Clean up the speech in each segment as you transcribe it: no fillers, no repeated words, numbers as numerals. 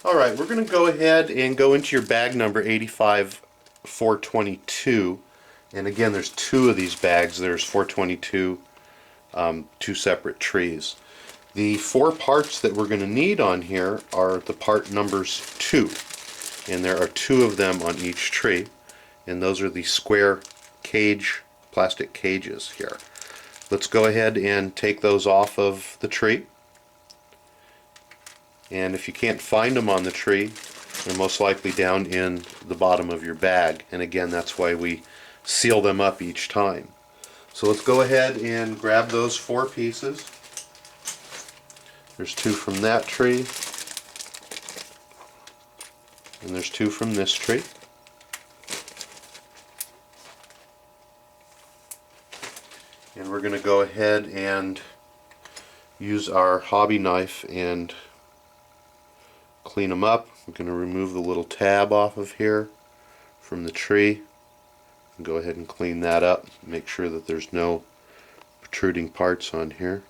Alright, we're going to go ahead and go into your bag number 85422. And again, there's two of these bags. There's 422, two separate trees. The four parts that we're going to need on here are the part numbers 2. And there are two of them on each tree. And those are the square cage, plastic cages here. Let's go ahead and take those off of the tree. And if you can't find them on the tree, they're most likely down in the bottom of your bag. And again, that's why we seal them up each time. So let's go ahead and grab those four pieces. There's two from that tree, and there's two from this tree. And we're going to go ahead and use our hobby knife and clean them up. We're going to remove the little tab off of here from the tree and go ahead and clean that up. Make sure that there's no protruding parts on here.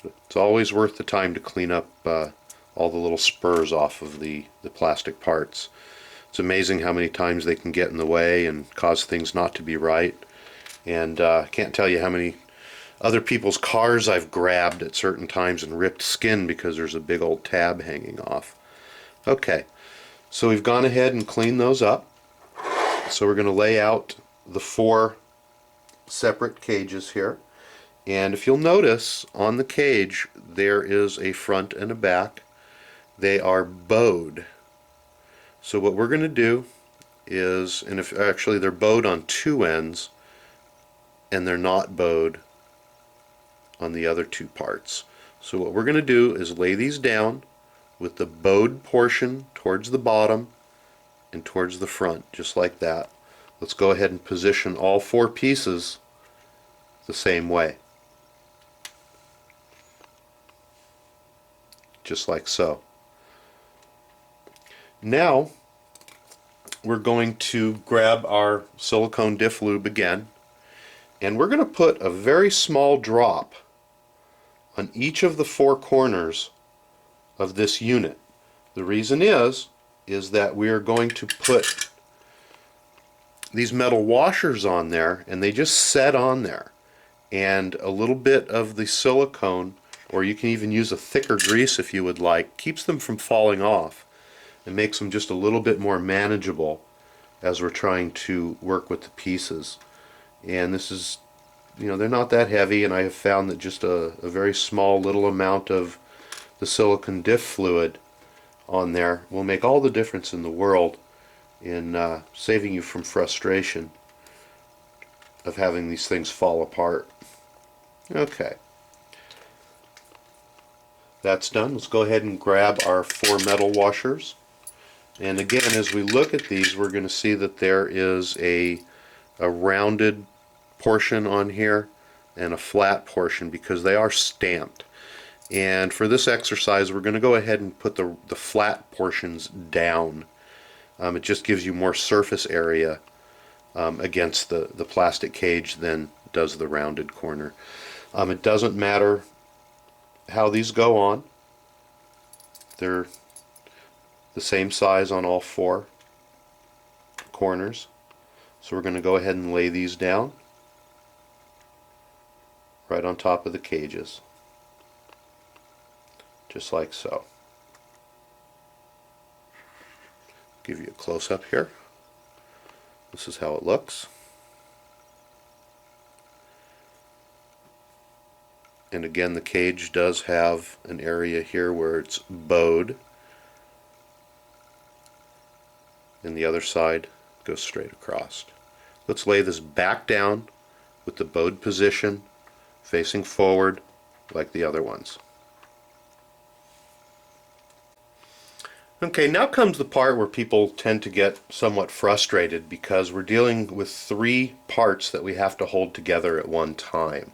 It's always worth the time to clean up all the little spurs off of the plastic parts. It's amazing how many times they can get in the way and cause things not to be right. And I can't tell you how many other people's cars I've grabbed at certain times and ripped skin because there's a big old tab hanging off. Okay, so we've gone ahead and cleaned those up. So we're going to lay out the four separate cages here. And if you'll notice, on the cage there is a front and a back. They are bowed. So what we're going to do is, and if actually they're bowed on two ends, and they're not bowed on the other two parts. So what we're going to do is lay these down with the bowed portion towards the bottom and towards the front, just like that. Let's go ahead and position all four pieces the same way. Just like so. Now we're going to grab our silicone diff lube again, and we're going to put a very small drop on each of the four corners of this unit. The reason is that we are going to put these metal washers on there, and they just set on there, and a little bit of the silicone, or you can even use a thicker grease if you would like, keeps them from falling off and makes them just a little bit more manageable as we're trying to work with the pieces. And this is, they're not that heavy, and I have found that just a very small little amount of the silicone diff fluid on there will make all the difference in the world in saving you from frustration of having these things fall apart. Okay, that's done. Let's go ahead and grab our four metal washers. And again, as we look at these, we're going to see that there is a rounded portion on here and a flat portion because they are stamped. And for this exercise, we're going to go ahead and put the flat portions down. It just gives you more surface area against the plastic cage than does the rounded corner. It doesn't matter how these go on. They're the same size on all four corners. So we're going to go ahead and lay these down right on top of the cages, just like so. Give you a close-up here. This is how it looks. And again, the cage does have an area here where it's bowed, and the other side goes straight across. Let's lay this back down with the bowed position facing forward like the other ones. Okay, now comes the part where people tend to get somewhat frustrated because we're dealing with three parts that we have to hold together at one time.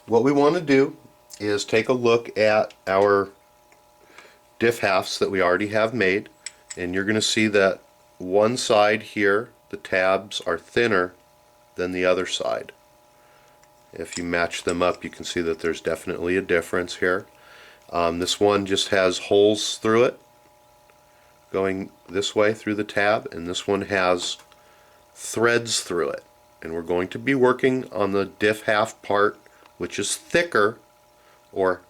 What we want to do is take a look at our diff halves that we already have made, and you're going to see that one side here, the tabs are thinner than the other side. If you match them up, you can see that there's definitely a difference here. This one just has holes through it going this way through the tab, and this one has threads through it. And we're going to be working on the diff half part, which is thicker, or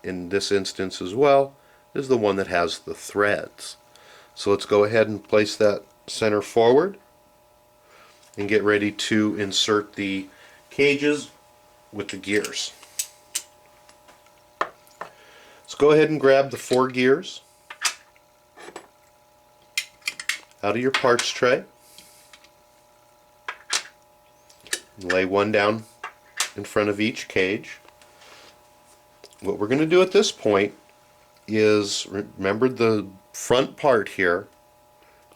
in this instance as well, is the one that has the threads. So let's go ahead and place that center forward and get ready to insert the cages with the gears. Let's go ahead and grab the 4 gears out of your parts tray. Lay one down in front of each cage. What we're going to do at this point is, remember the front part here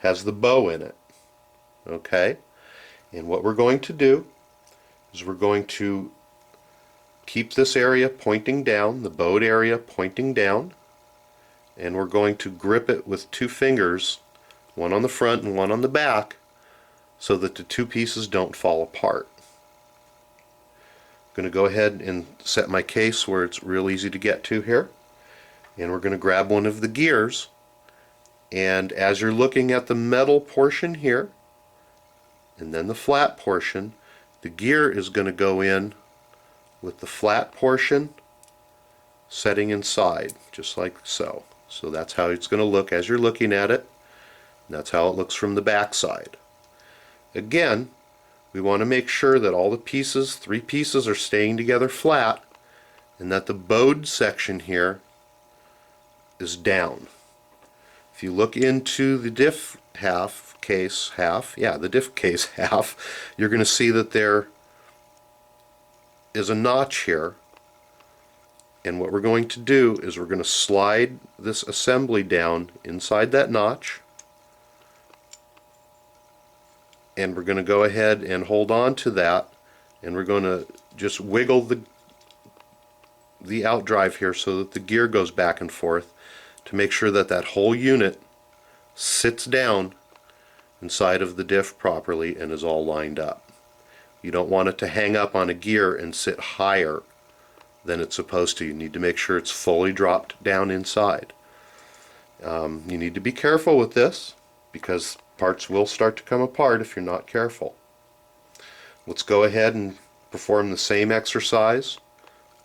has the bow in it. Okay? And what we're going to do is we're going to keep this area pointing down, the bowed area pointing down, and we're going to grip it with 2 fingers, one on the front and one on the back, so that the 2 pieces don't fall apart. I'm going to go ahead and set my case where it's real easy to get to here, and we're going to grab one of the gears, and as you're looking at the metal portion here and then the flat portion, the gear is going to go in with the flat portion setting inside, just like so. So that's how it's going to look as you're looking at it. That's how it looks from the back side. Again, we want to make sure that all the pieces, 3 pieces, are staying together flat, and that the bowed section here is down. If you look into the diff case half, you're going to see that there is a notch here, and what we're going to do is we're going to slide this assembly down inside that notch, and we're going to go ahead and hold on to that, and we're going to just wiggle the outdrive here so that the gear goes back and forth to make sure that that whole unit sits down inside of the diff properly and is all lined up. You don't want it to hang up on a gear and sit higher than it's supposed to. You need to make sure it's fully dropped down inside. You need to be careful with this because parts will start to come apart if you're not careful. Let's go ahead and perform the same exercise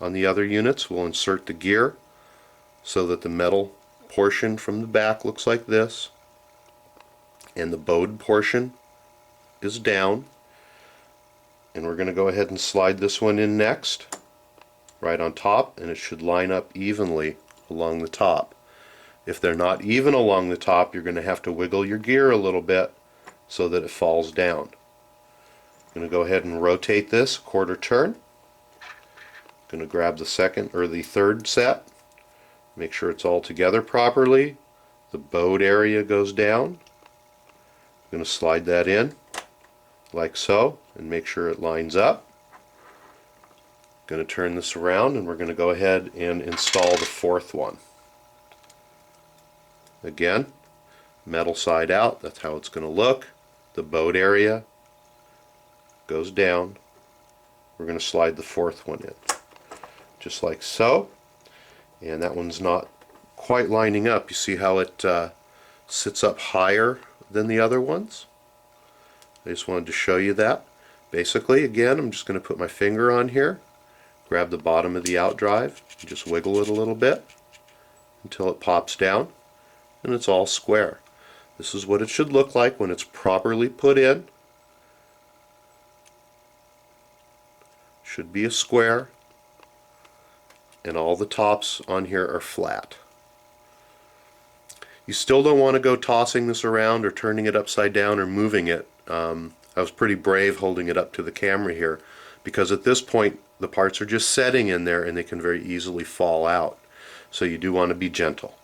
on the other units. We'll insert the gear so that the metal portion from the back looks like this, and the bowed portion is down. And we're going to go ahead and slide this one in next, right on top, and it should line up evenly along the top. If they're not even along the top, you're going to have to wiggle your gear a little bit so that it falls down. I'm going to go ahead and rotate this a quarter turn. I'm going to grab the second or the third set, make sure it's all together properly. The bowed area goes down. I'm going to slide that in like so and make sure it lines up. I'm going to turn this around and we're going to go ahead and install the 4th one. Again, metal side out, that's how it's going to look. The bowed area goes down. We're going to slide the 4th one in, just like so. And that one's not quite lining up. You see how it sits up higher than the other ones? I just wanted to show you that. Basically, again, I'm just going to put my finger on here, grab the bottom of the outdrive, and just wiggle it a little bit until it pops down, and it's all square. This is what it should look like when it's properly put in. Should be a square, and all the tops on here are flat. You still don't want to go tossing this around or turning it upside down or moving it. I was pretty brave holding it up to the camera here because at this point the parts are just setting in there and they can very easily fall out. So you do want to be gentle.